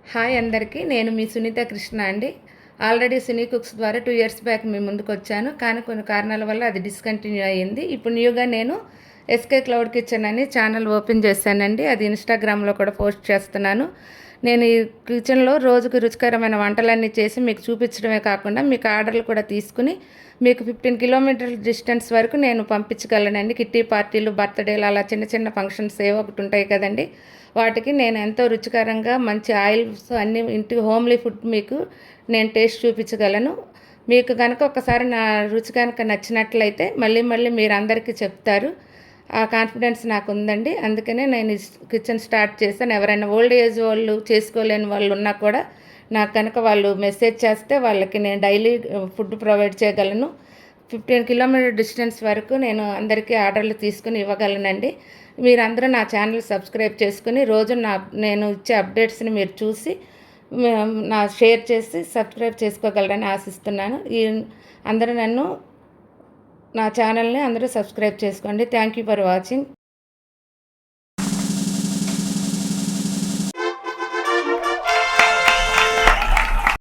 Hi అందరికీ. నేను మీ సునీత కృష్ణ అండి. ఆల్రెడీ సునీ కుక్స్ ద్వారా 2 ఇయర్స్ బ్యాక్ మీ ముందుకొచ్చాను. కానీ కొన్ని కారణాల వల్ల అది డిస్కంటిన్యూ అయ్యింది. ఇప్పుడు న్యూగా నేను ఎస్కే క్లౌడ్ కిచెన్ అని ఛానల్ ఓపెన్ చేశానండి. అది ఇన్‌స్టాగ్రామ్‌లో కూడా పోస్ట్ చేస్తున్నాను. నేను ఈ కిచెన్‌లో రోజుకి రుచికరమైన వంటలన్నీ చేసి మీకు చూపించడమే కాకుండా మీకు ఆర్డర్లు కూడా తీసుకుని మీకు 15 కిలోమీటర్ల డిస్టెన్స్ వరకు నేను పంపించగలనండి. కిట్టి పార్టీలు, బర్త్‌డేలు అలా చిన్న చిన్న ఫంక్షన్స్ ఏవో ఒకటి ఉంటాయి కదండీ! వాటికి నేను ఎంతో రుచికరంగా మంచి ఆయిల్స్ అన్నీ ఇంటి హోమ్లీ ఫుడ్ మీకు నేను టేస్ట్ చూపించగలను. మీకు కనుక ఒకసారి నా రుచి కనుక నచ్చినట్లయితే మళ్ళీ మళ్ళీ మీరు అందరికీ చెప్తారు. ఆ కాన్ఫిడెన్స్ నాకు ఉందండి. అందుకనే నేను ఈ కిచెన్ స్టార్ట్ చేశాను. ఎవరైనా ఓల్డ్ ఏజ్ వాళ్ళు చేసుకోలేని వాళ్ళు ఉన్నా కూడా నాకు కనుక వాళ్ళు మెసేజ్ చేస్తే వాళ్ళకి నేను డైలీ ఫుడ్ ప్రొవైడ్ చేయగలను. 15 కిలోమీటర్ డిస్టెన్స్ వరకు నేను అందరికీ ఆర్డర్లు తీసుకుని ఇవ్వగలనండి. మీరందరూ నా ఛానల్ సబ్స్క్రైబ్ చేసుకుని రోజు నేను ఇచ్చే అప్డేట్స్ని మీరు చూసి నా షేర్ చేసి సబ్స్క్రైబ్ చేసుకోగలరని ఆశిస్తున్నాను. అందరూ నా ఛానల్ని అందరూ సబ్స్క్రైబ్ చేసుకోండి. Thank you for watching.